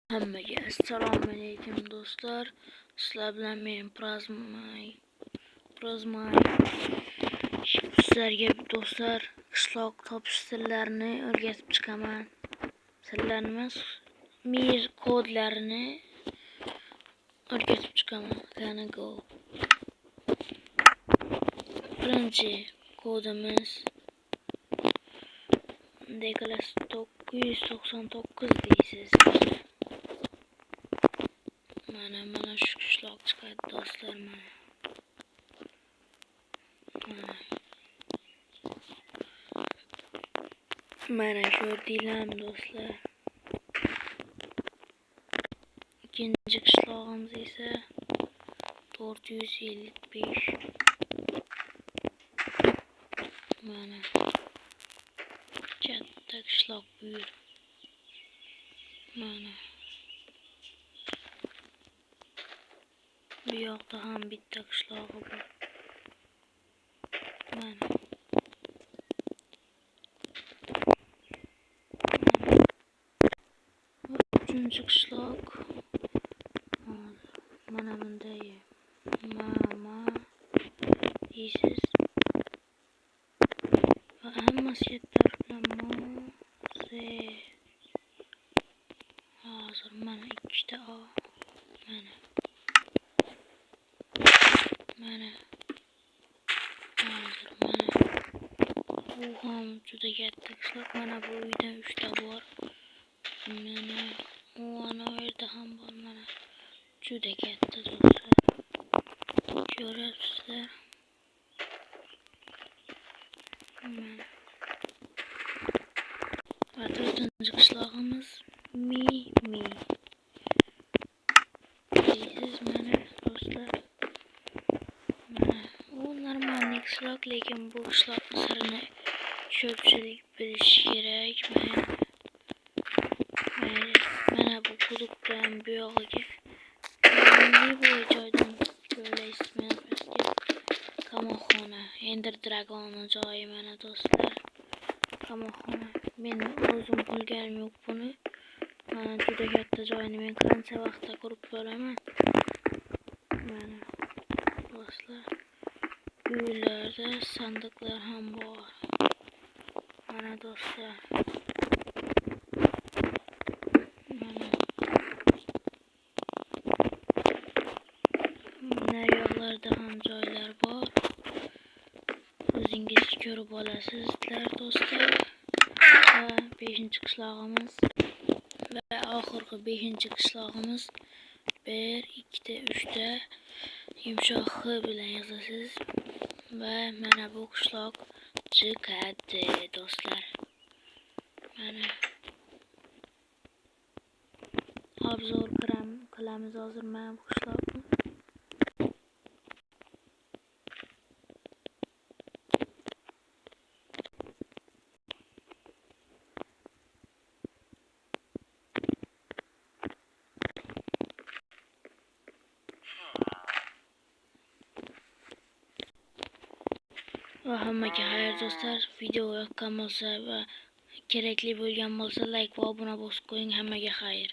Hammaga assalomu alaykum do'stlar. Sizlar bilan men Prozmay sizlarga do'stlar qishloq topish sirlarini o'rgatib chiqaman. Sirlarni emas, mir kodlarini o'rgatib chiqaman. Qani go. Birinchi kodimiz Degalas 999 deysiz. Mana shu qishloq chiqadi do'stlar, mana ko'rdinglarmi do'stlar. İkinci qishlog'imiz esa 455. Mana katta qishloq buyur. Mana bu yoqda ham bitta qishlog'i bor. Mana uchinchi qishloq mana bunday mama deysiz va hammasi yetar bilan hozir mana ikkita o mana hozir mana bu ham juda katta qishloq. Mana bu uyda 3 ta bor. Mana u ana yerda ham bor. Mana juda katta do'stlar. Ko'ryapsizlar? Mana va 4-chi qishlog'imiz Mi. Deysiz mana do'stlar. Mana u normalniy qishloq, lekin bu qishloqning sirini ko'pchilik bilishi kerak. Mana bu quduqdan bu yog'iga bu joydan joylaysiz. Mana pastga qamoqxona, Ender Dragonning joyi mana do'stlar. Qamoqxona. Men o'zim qilganim yo'q buni. Mana juda katta joyni men qancha vaqtda qurib bo'laman. Mana do'stlar, uylarda sandiqlar ham bor. Mana do'stlar. Naryoqlarda ham joylar bor. O'zingiz ko'rib olasizlar do'stlar. Va 5-chi qishlog'imiz va oxirgi 5-chi qishlog'imiz 1, 2 ta, 3 ta yumshoq x bilan yozasiz va mana bu qishloq chiqadi do'stlar. Mana obzor qilamiz hozir mana bu qishloqni. Va hammaga xayr do'stlar. Video yoqqan bo'lsa va kerakli bo'lgan bo'lsa like va obuna bosib qo'ying. Hammaga xayr.